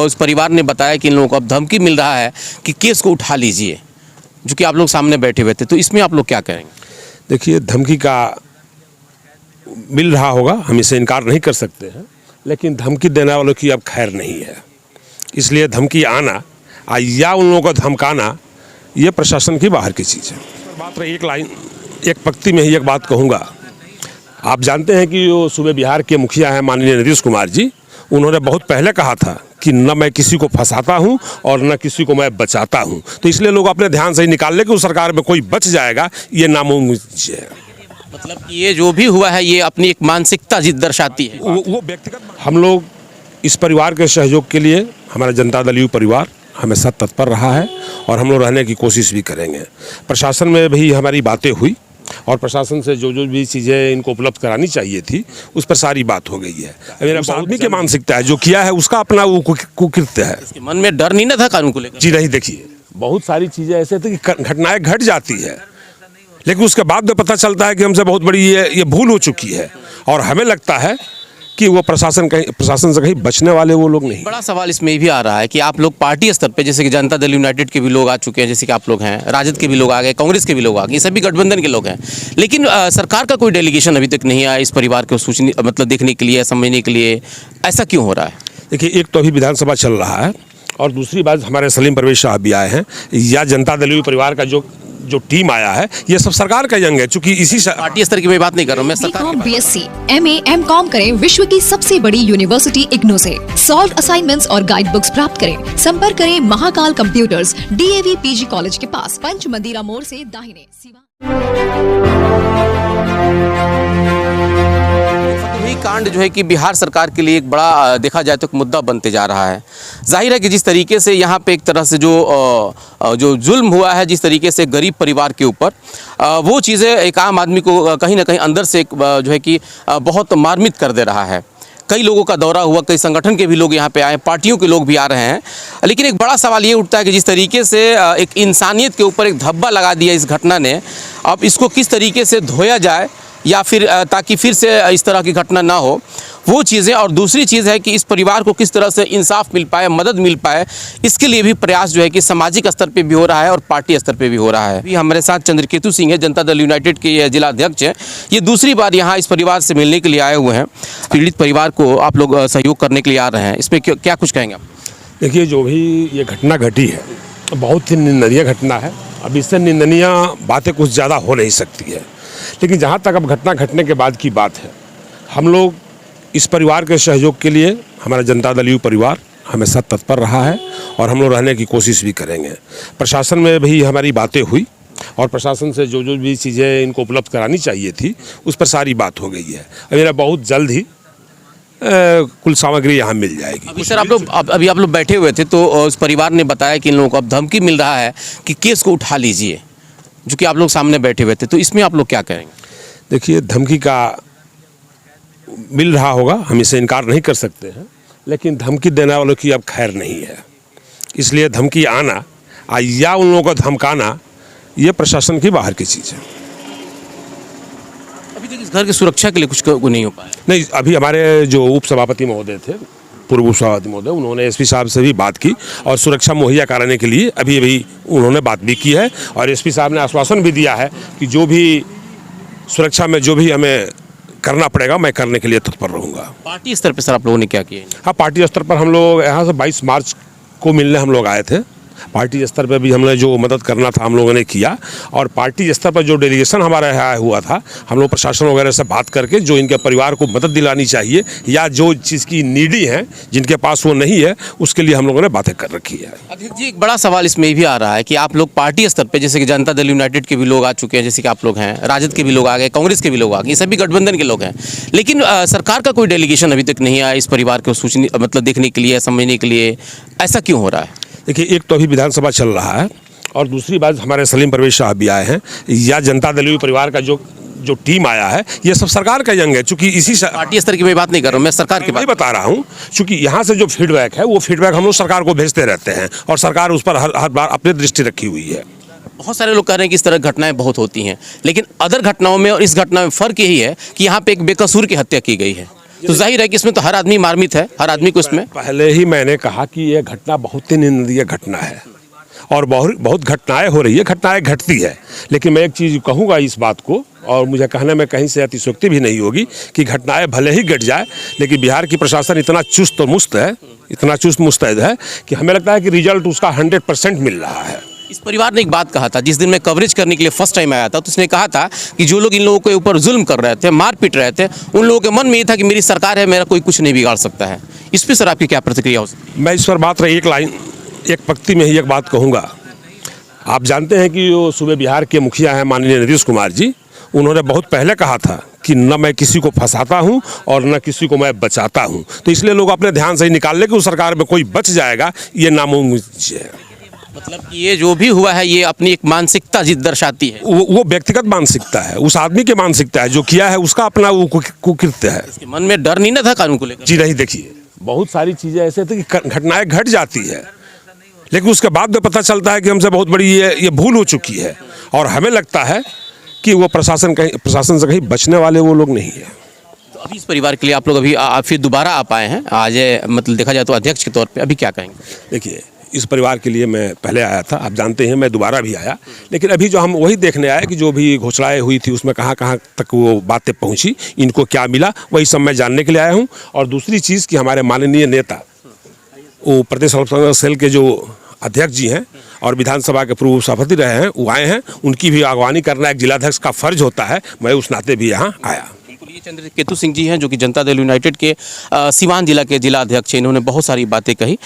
उस परिवार ने बताया कि इन लोगों को अब धमकी मिल रहा है कि केस को उठा लीजिए, जो कि आप लोग सामने बैठे हुए थे, तो इसमें आप लोग क्या कहेंगे? देखिए, धमकी का मिल रहा होगा, हम इसे इनकार नहीं कर सकते हैं, लेकिन धमकी देने वालों की अब खैर नहीं है। इसलिए धमकी आना या उन लोगों को धमकाना ये प्रशासन की बाहर की चीज़ है। मात्र एक पंक्ति में ही एक बात कहूँगा। आप जानते हैं कि जो सूबे बिहार के मुखिया हैं माननीय नीतीश कुमार जी, उन्होंने बहुत पहले कहा था कि न मैं किसी को फंसाता हूं और न किसी को मैं बचाता हूं। तो इसलिए लोग अपने ध्यान से ही निकाल ले कि उस सरकार में कोई बच जाएगा, ये नामुमकिन है। मतलब ये जो भी हुआ है ये अपनी एक मानसिकता जिद दर्शाती है। वो व्यक्तिगत हम लोग इस परिवार के सहयोग के लिए, हमारा जनता दल यू परिवार हमेशा तत्पर रहा है और हम लोग रहने की कोशिश भी करेंगे। प्रशासन में भी हमारी बातें हुई और प्रशासन से जो भी चीज़ें इनको उपलब्ध करानी चाहिए थी उस पर सारी बात हो गई है। मेरा आदमी की मानसिकता है, जो किया है उसका अपना वो कुकृत्य है। इसके मन में डर नहीं ना था कानून को लेकर? जी नहीं, देखिए बहुत सारी चीज़ें ऐसे थी कि घटनाएं घट जाती है, लेकिन उसके बाद में पता चलता है कि हमसे बहुत बड़ी ये भूल हो चुकी है और हमें लगता है कि वो प्रशासन से कहीं बचने वाले वो लोग नहीं। बड़ा सवाल इसमें भी आ रहा है कि आप लोग पार्टी स्तर पे, जैसे कि जनता दल यूनाइटेड के भी लोग आ चुके हैं, जैसे कि आप लोग हैं, राजद के भी लोग आ गए, कांग्रेस के भी लोग आ गए, ये सभी गठबंधन के लोग हैं, लेकिन सरकार का कोई डेलीगेशन अभी तक नहीं आया इस परिवार को सूचना मतलब देखने के लिए, समझने के लिए। ऐसा क्यों हो रहा है? देखिए, एक तो अभी विधानसभा चल रहा है और दूसरी बात हमारे सलीम परवेज साहब भी आए हैं, या जनता दल यू परिवार का जो टीम आया है, ये सब सरकार का यंग है। चूंकि इसी पार्टी स्तर की मैं बात नहीं कर रहा हूं, मैं सरकार की BSc, MA, M.Com करें विश्व की सबसे बड़ी यूनिवर्सिटी इग्नू से। सॉल्व असाइनमेंट्स और गाइड बुक्स प्राप्त करें। संपर्क करें Mahakal computers, DAV PG college के पास, पंच मंदिरा मोड़ से दाहिने। कांड जो है कि बिहार सरकार के लिए एक बड़ा देखा जाए तो एक मुद्दा बनते जा रहा है। जाहिर है कि जिस तरीके से यहाँ पे एक तरह से जो जुल्म हुआ है, जिस तरीके से गरीब परिवार के ऊपर, वो चीज़ें एक आम आदमी को कहीं ना कहीं अंदर से जो है कि बहुत मार्मित कर दे रहा है। कई लोगों का दौरा हुआ, कई संगठन के भी लोग यहाँ पे आए, पार्टियों के लोग भी आ रहे हैं, लेकिन एक बड़ा सवाल ये उठता है कि जिस तरीके से एक इंसानियत के ऊपर एक धब्बा लगा दिया इस घटना ने, अब इसको किस तरीके से धोया जाए या फिर ताकि फिर से इस तरह की घटना ना हो, वो चीज़ें। और दूसरी चीज़ है कि इस परिवार को किस तरह से इंसाफ मिल पाए, मदद मिल पाए, इसके लिए भी प्रयास जो है कि सामाजिक स्तर पे भी हो रहा है और पार्टी स्तर पे भी हो रहा है। अभी हमारे साथ चंद्रकेतु सिंह है, जनता दल यूनाइटेड के जिला अध्यक्ष हैं। ये दूसरी बार यहाँ इस परिवार से मिलने के लिए आए हुए हैं। पीड़ित परिवार को आप लोग सहयोग करने के लिए आ रहे हैं, इसमें क्या कुछ कहेंगे आप? देखिए, जो भी ये घटना घटी है बहुत ही निंदनीय घटना है। अब इससे निंदनीय बातें कुछ ज़्यादा हो नहीं सकती है, लेकिन जहाँ तक अब घटना घटने के बाद की बात है, हम लोग इस परिवार के सहयोग के लिए, हमारा जनता दल यू परिवार हमेशा तत्पर रहा है और हम लोग रहने की कोशिश भी करेंगे। प्रशासन में भी हमारी बातें हुई और प्रशासन से जो भी चीज़ें इनको उपलब्ध करानी चाहिए थी उस पर सारी बात हो गई है। मेरा बहुत जल्द ही कुल सामग्री यहाँ मिल जाएगी। अभी सर अभी आप लोग बैठे हुए थे तो उस परिवार ने बताया कि इन लोगों को अब धमकी मिल रहा है कि केस को उठा लीजिए, जो कि आप लोग सामने बैठे हुए थे, तो इसमें आप लोग क्या कहेंगे? देखिए, धमकी का मिल रहा होगा, हम इसे इनकार नहीं कर सकते हैं, लेकिन धमकी देने वालों की अब खैर नहीं है। इसलिए धमकी आना या उन लोगों को धमकाना ये प्रशासन की बाहर की चीज़ है। अभी तक इस घर की सुरक्षा के लिए कुछ नहीं हो पाया? नहीं, अभी हमारे जो उप सभापति महोदय थे, पूर्व उप सभापति महोदय, उन्होंने SP साहब से भी बात की और सुरक्षा मुहैया कराने के लिए अभी उन्होंने बात भी की है और SP साहब ने आश्वासन भी दिया है कि जो भी सुरक्षा में जो भी हमें करना पड़ेगा मैं करने के लिए तत्पर रहूँगा। पार्टी स्तर पर सर आप लोगों ने क्या किया? हाँ, पार्टी स्तर पर हम लोग यहाँ से 22 मार्च को मिलने हम लोग आए थे। पार्टी स्तर पर भी हमने जो मदद करना था हम लोगों ने किया और पार्टी स्तर पर जो डेलीगेशन हमारा यहाँ हुआ था, हम लोग प्रशासन वगैरह से बात करके जो इनके परिवार को मदद दिलानी चाहिए या जो चीज़ की नीडी है जिनके पास वो नहीं है, उसके लिए हम लोगों ने बातें कर रखी है। अध्यक्ष जी, एक बड़ा सवाल इसमें भी आ रहा है कि आप लोग पार्टी स्तर पे, जैसे कि जनता दल यूनाइटेड के भी लोग आ चुके हैं, जैसे कि आप लोग हैं, राजद के भी लोग आ गए, कांग्रेस के भी लोग आ गए, ये सभी गठबंधन के लोग हैं, लेकिन सरकार का कोई डेलीगेशन अभी तक नहीं आया इस परिवार को सूचना मतलब देखने के लिए, समझने के लिए। ऐसा क्यों हो रहा है? देखिए, एक तो अभी विधानसभा चल रहा है और दूसरी बात हमारे सलीम परवेज साहब भी आए हैं, या जनता दल यू परिवार का जो टीम आया है, ये सब सरकार का यंग है। चूंकि इसी पार्टी स्तर की मैं बात नहीं कर रहा हूँ, मैं सरकार की बात बता रहा हूँ। चूंकि यहाँ से जो फीडबैक है वो फीडबैक हम लोग सरकार को भेजते रहते हैं और सरकार उस पर हर बार अपनी दृष्टि रखी हुई है। बहुत सारे लोग कह रहे हैं कि इस तरह घटनाएं बहुत होती हैं, लेकिन अदर घटनाओं में और इस घटना में फ़र्क यही है कि यहाँ पे एक बेकसूर की हत्या की गई है। तो जाहिर है कि इसमें तो हर आदमी मार्मित है, हर आदमी को इसमें पहले ही मैंने कहा कि यह घटना बहुत ही निंदनीय घटना है और बहुत घटनाएं हो रही है, घटनाएं घटती है। लेकिन मैं एक चीज़ कहूँगा इस बात को, और मुझे कहने में कहीं से अतिशयोक्ति भी नहीं होगी कि घटनाएं भले ही घट जाए, लेकिन बिहार की प्रशासन इतना चुस्त और मुस्त है, इतना चुस्त मुस्तैद है कि हमें लगता है कि रिजल्ट उसका 100% मिल रहा है। इस परिवार ने एक बात कहा था, जिस दिन मैं कवरेज करने के लिए फर्स्ट टाइम आया था, तो उसने कहा था कि जो लोग इन लोगों के ऊपर जुल्म कर रहे थे, मार पीट रहे थे, उन लोगों के मन में ये था कि मेरी सरकार है, मेरा कोई कुछ नहीं बिगाड़ सकता है। इस पर सर आपकी क्या प्रतिक्रिया हो सकती है? मैं इस पर मात्र एक पंक्ति में ही एक बात कहूँगा। आप जानते हैं कि जो सूबे बिहार के मुखिया हैं माननीय नीतीश कुमार जी, उन्होंने बहुत पहले कहा था कि न मैं किसी को फंसाता हूं और न किसी को मैं बचाता हूं। तो इसलिए लोग अपने ध्यान से ही निकाल ले कि उस सरकार में कोई बच जाएगा, ये नामुमकिन है। मतलब कि ये जो भी हुआ है, ये अपनी एक मानसिकता दर्शाती है। वो व्यक्तिगत मानसिकता है, उस आदमी की मानसिकता है, जो किया है उसका अपना वो कुकृत्य है। इसके मन में डर नहीं ना था कानून को लेकर? जी नहीं, देखिए बहुत सारी चीज़ें ऐसे थी कि घटनाएं घट जाती है, लेकिन उसके बाद में पता चलता है कि हमसे बहुत बड़ी ये भूल हो चुकी है, और हमें लगता है कि वो प्रशासन से कहीं बचने वाले वो लोग नहीं है। तो अभी इस परिवार के लिए आप लोग अभी फिर दोबारा आ पाए हैं आज, मतलब देखा जाए तो अध्यक्ष के तौर पे, अभी क्या कहेंगे? देखिए, इस परिवार के लिए मैं पहले आया था, आप जानते हैं, मैं दोबारा भी आया, लेकिन अभी जो हम वही देखने आए कि जो भी घोषणाएं हुई थी उसमें कहाँ कहाँ तक वो बातें पहुँची, इनको क्या मिला, वही सब मैं जानने के लिए आया हूँ। और दूसरी चीज़ कि हमारे माननीय नेता, वो प्रदेश अल्पसंख्यक सेल के जो अध्यक्ष जी हैं और विधानसभा के पूर्व सभापति रहे हैं, वो आए हैं, उनकी भी अगवानी करना एक जिलाध्यक्ष का फर्ज होता है। मैं उस नाते भी यहाँ आया। ये चंद्रकेतु सिंह जी हैं, जो कि जनता दल यूनाइटेड के सिवान जिला के जिला अध्यक्ष हैं। इन्होंने बहुत सारी बातें कही।